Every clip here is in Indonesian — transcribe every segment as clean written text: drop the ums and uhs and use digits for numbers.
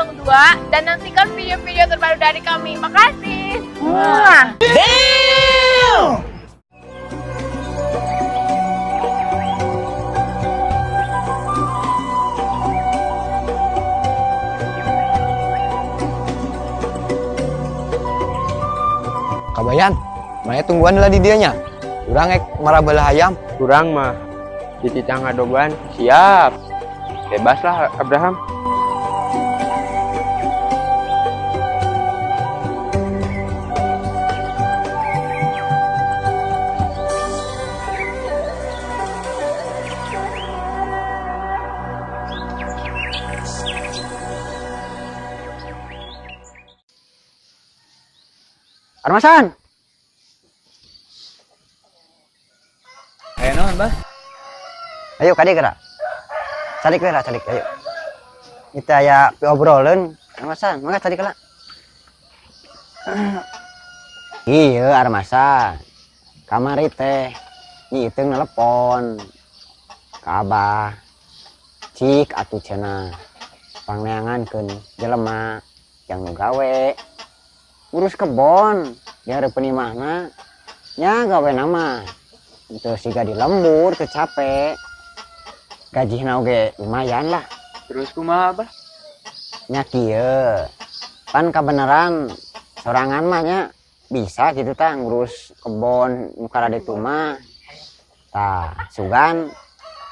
02 dan nantikan video-video terbaru dari kami. Makasih. Damn! Kabayan, mana tungguan lah di dianya. Kurang marah belah ayam. Kurang mah di titang adogan siap. Bebaslah Abraham. Armasan. Ayo naon, Bah? Ayo kade kera. Carik kera, carik ayo. Kita ya piobroleun. Armasan, mangga carik kala. Iya, Armasan. Kamari teh nyi teu nelepon. Ka Abah. Cik atuh cenah. Pangneangankeun jelema jang nu gawe. Urus kebon, dia ada penimahna, nya gawe nama, itu siga di lembur, capek, gaji oge lumayan lah. Terus kumaha Abah? Nya kieu, pan kabeneran sorangan mah nya bisa gitu tah ngurus kebon muka rade mah, tah sugan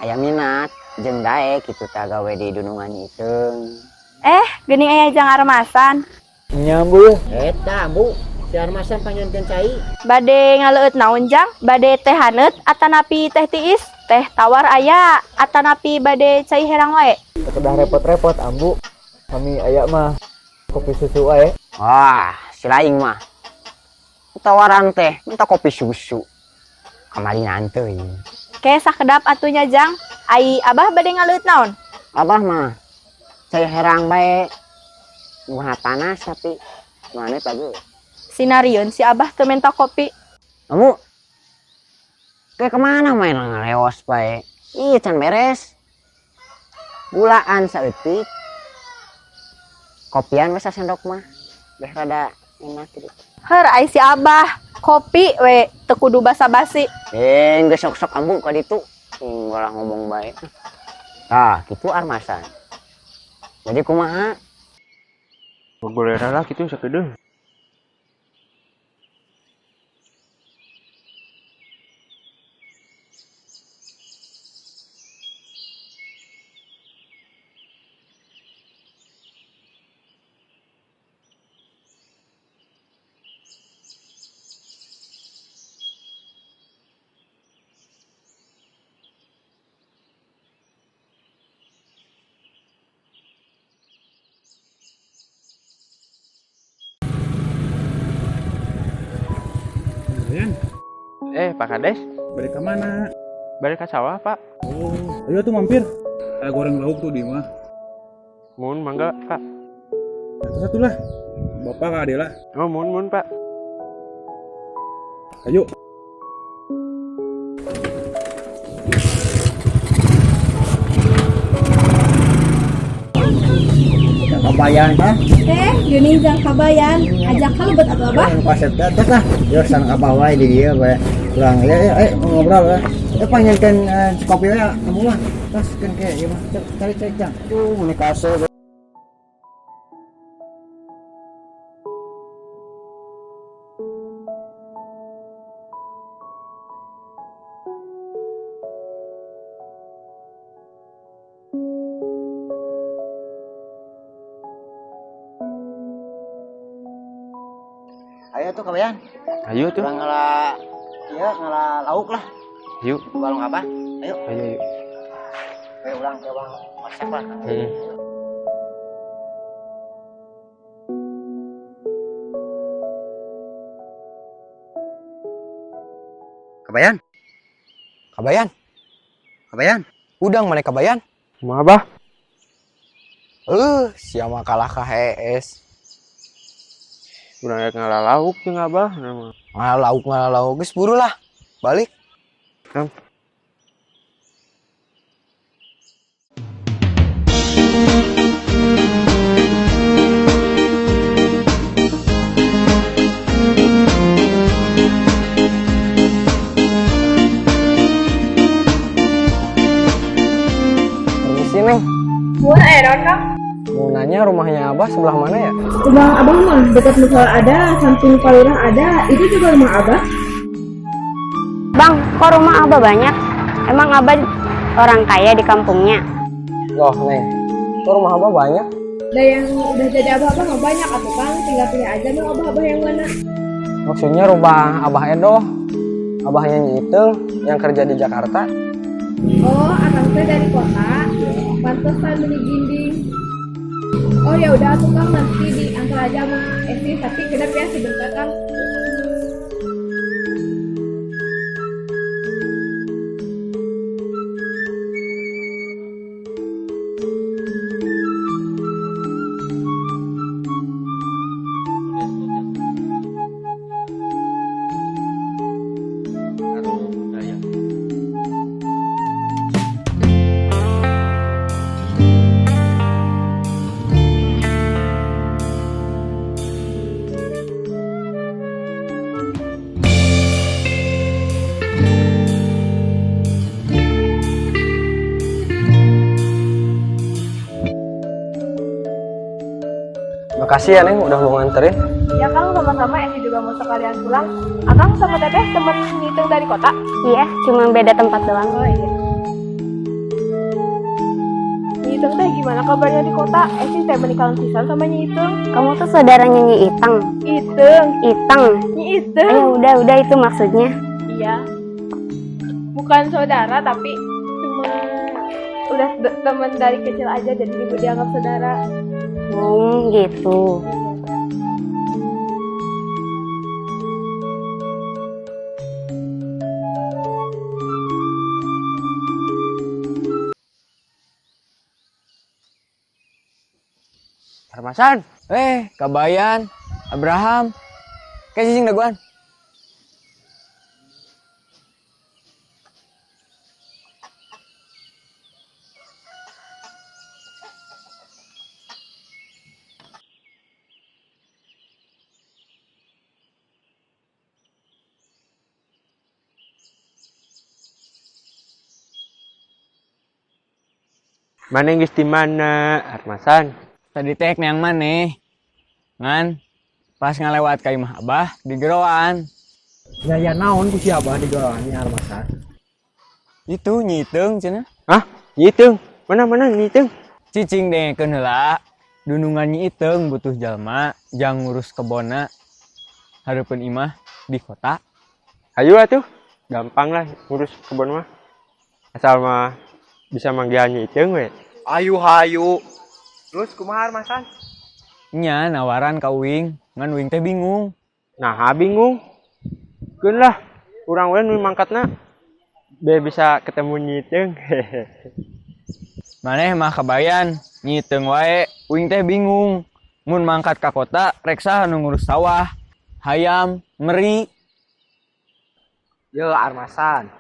aya minat jeung daek gitu tah gawe di dunungan itu. Geuning aya Jang Armasan. Nyambu. Eta Bu, si Armasan panggilkeun cai. Bade ngaleueut naon Jang? Bade teh haneut atanapi teh tiis? Teh tawar aya atanapi bade cai herang wae? Kedah repot-repot ambu. Kami aya mah kopi susu wae. Wah, si laing mah. Tawaran teh minta kopi susu. Kamari nanteuy. Kesah kedap atunya Jang. Ai Abah bade ngaleueut naon? Abah mah cai herang bae. Muha panas tapi mana bagus. Sinarieun si Abah teu menta kopi. Kamu kayak kemana main ngaleos bae? Ih can beres. Gulaan saeutik. Kopian we sendok mah. Beh rada enak gitu. Heur ai si Abah kopi we teu kudu basa-basi. Geus sok-sok ambu ka ditu. Ngolah ngomong bae. Tah, kitu Armasan. Jadi kumaha? Boleh lah gitu sakedeung. Pak Kades, Balik ke mana? balik ke sawah Pak. Oh, ayo tuh mampir. Kayak goreng lauk tuh di mah. Mun mangga Pak. Satu lah. Bapak Kak Adela. Oh mun Pak. Ayo. Kabayan ha? Geuning Jang kabayan. Ajak kalebet atuh Abah. Pasep tet lah. Yo sang abah wae di dieu bae. Pulang ya ngobrol lah. Panggilkeun kopi we kamu mah. Taskeun ke ieu mah. Cari Jang. Mun kase. Ayo tuh kabayan. Ayo tuh. Kurang ngalah lauk lah. Yuk. Balong apa? Ayo. Ayo. Kayak ulang masak lah. Kabayan. Udang mana kabayan? Kumaha Bah? Siapa kalah ka HS. Urang rek ngalah lauk jeung Abah nama. Ngalah lauk geus buru lah. Balik. naon Kang? Mau nanya rumahnya Abah sebelah mana ya? Rumah abang mah dekat musola ada, samping palurah ada, itu juga rumah abah. Bang, kok rumah Abah banyak? Emang Abah orang kaya di kampungnya? Loh, Neng. Kok rumah Abah banyak? Dan yang udah jadi abah-abah mah banyak atuh Kang, tinggal pilih aja mau abah-abah yang mana. Maksudnya rumah Abah Edo. Abahnya Nyi Iteng yang kerja di Jakarta. Oh, akang teh dari kota, pantesan beli ginding. Oh ya udah atuh Kang, nanti diantar aja sama Esi, tapi genep ya sebentar Kang. Makasih ya Neng udah mau nganterin. Ya Kang, sama-sama. Esi juga mau sekalian pulang. Akang sama Teteh temen ngitung dari kota. Iya, cuma beda tempat doang. Oh iya. Nyitung teh gimana kabarnya di kota? Esi teh menikah pisan sama Nyitung. Kamu tuh saudaranya Nyi Iteng. Iteng. Iteng. Nyi Iteng. Ayo udah itu maksudnya. Iya. Bukan saudara tapi cuma udah teman dari kecil aja jadi ibu dianggap saudara. Gitu. Armasan. Kabayan. Abraham. Kayak cicing daguan. Mana geus di mana, Armasan? Tadi tek yang mana? Ngan pas ngalewat ka imah Abah di geroan. Ya naon ku si Abah di geroan nya Armasan. Itu Nyi Iteng cenah. Hah? Nyi Iteng? Mana Nyi Iteng? Cicing dengekeun heula. Dunungan Nyi Iteng butuh jalma jang ngurus kebonna. Hareupeun imah di kota. Ayo atuh. Gampang lah ngurus kebun mah. Asal mah bisa manggil Nyi Iteng we. Ayu hayu. Terus kumaha Armasan? Nya nawaran ka Uing, ngan Uing teh bingung. Nah, bingung. Keun lah, urang we nu mangkatna. Be bisa ketemu Nyi Iteng. Maneh mah kabayan, Nyi Iteng wae, Uing teh bingung. Mun mangkat ka kota, reksa anu ngurus sawah, hayam, meri. Yo Armasan.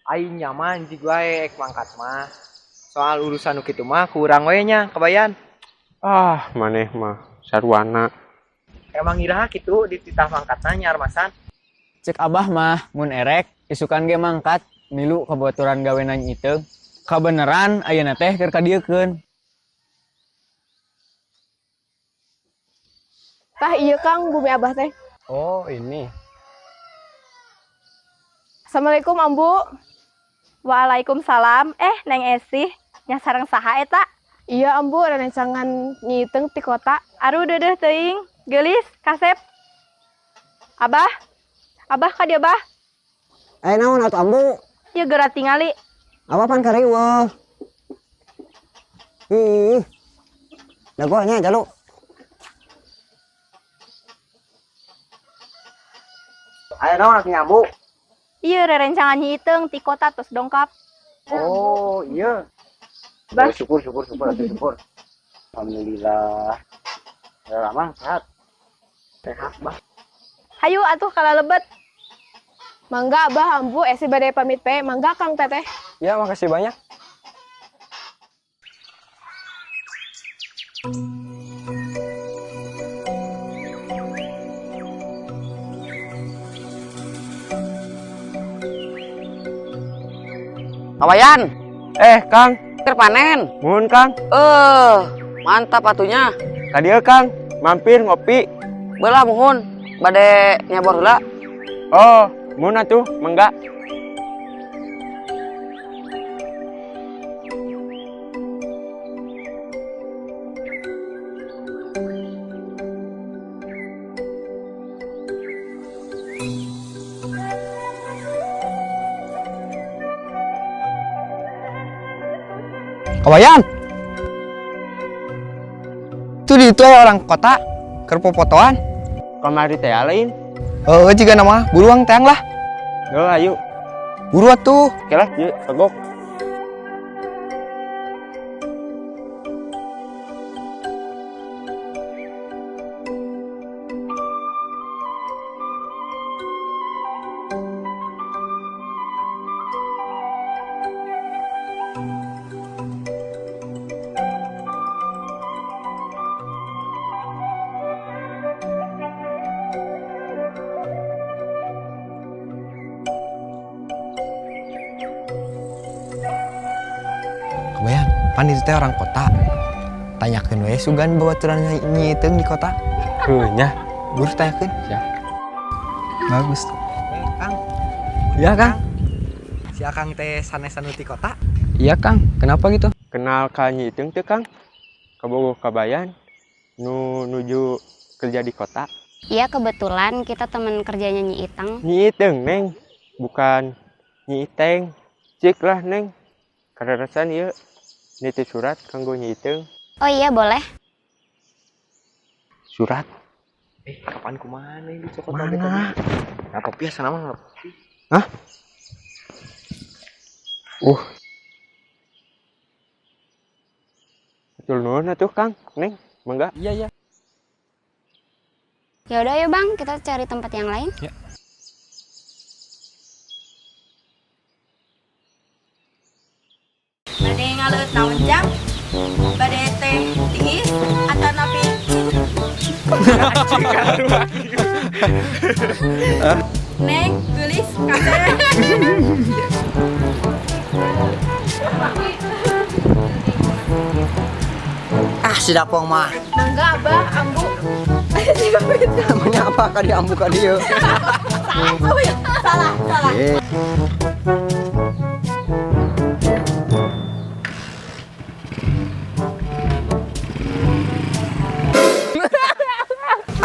Aing nyaman juga ek mangkat mah. Soal urusan nu kitu mah kurang we nya, kabayan. Ah, maneh mah sarwana. Emang iraha kitu di titah mangkatna nya Armasan. Cek Abah mah, mun erek, isukan ge mangkat, milu kabaturan gawenan Nyi Iteng. Kabeneran ayeuna teh keur kadiekeun. Tah iya Kang, bumi Abah teh. Oh, ini. Assalamualaikum Ambu. Waalaikumsalam. Neng Esi, nya sareng saha eta? Iya Ambu, ada rencangan Nyi Iteng ti kota. Aduh deudeuh teuing, geulis, kasep. Abah. Abah ka dieu Bah? Naon atuh Ambu? Ieu geura tingali. Apa pan kariweuh? Dagonya jalu. Aya naon atuh Ambu? Ieu rerencangan Nyi Iteng ti kota tos dongkap. Oh, iya. Bah. Syukur. Alhamdulillah. Ya lama sehat. Sehat, Bah. Hayu atuh kalalebet. Mangga Abah Ambu Esi bade pamit pe. Mangga Kang Teteh. Ya, makasih banyak. Kabayan. Kang, Terpanen. Mohon Kang. Mantap atunya. Tadi Kang, mampir ngopi. Belah mohon. Bade nyabor heula. Oh, mohon atuh, mangga. Kabayan. Itu orang kota kerpopotoan. Kamari teh lain. Jika nama buruang teang lah. Ayo. Buru atuh. Oke lah, yuk, tegok. Kabayan, pan itu teh orang kota. Tanyakeun we sugan babaturan nyieuteung di kota. Nya. Buru tanyakeun. Ya. Bagus. Kang. Iya, Kang. Si Akang teh sanesan di kota. Iya, Kang. Kenapa gitu? Kenal ka Nyitung teh Kang? Kabogoh Kabayan. Nuju kerja di kota. Iya, kebetulan kita teman kerjanya Nyi Itang. Nyi Iteng, Neng. Bukan Nyi Iteng. Cik lah, Neng. Karerasan ieu nitip surat kanggo Nyi Iteng. Oh iya, boleh. Surat? Kapan kumaha ini cokot Mana? Apa biasa nama enggak? Hah? Betul nuhun atuh Kang, Neng. Mangga. Iya. Ya udah yuk, Bang, kita cari tempat yang lain. Ya. Bade ngaleut naon jang? Bade teh tiis atau napi? Neng, gelis, kasih. Si Dapong mah. Nangga abah, ambu. Namanya apa kali ambu ka dieu? Salah.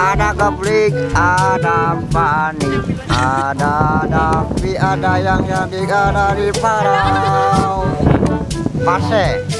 Ada kaplik, ada panik, ada napi, ada yang cantik, ada di parau. Pase.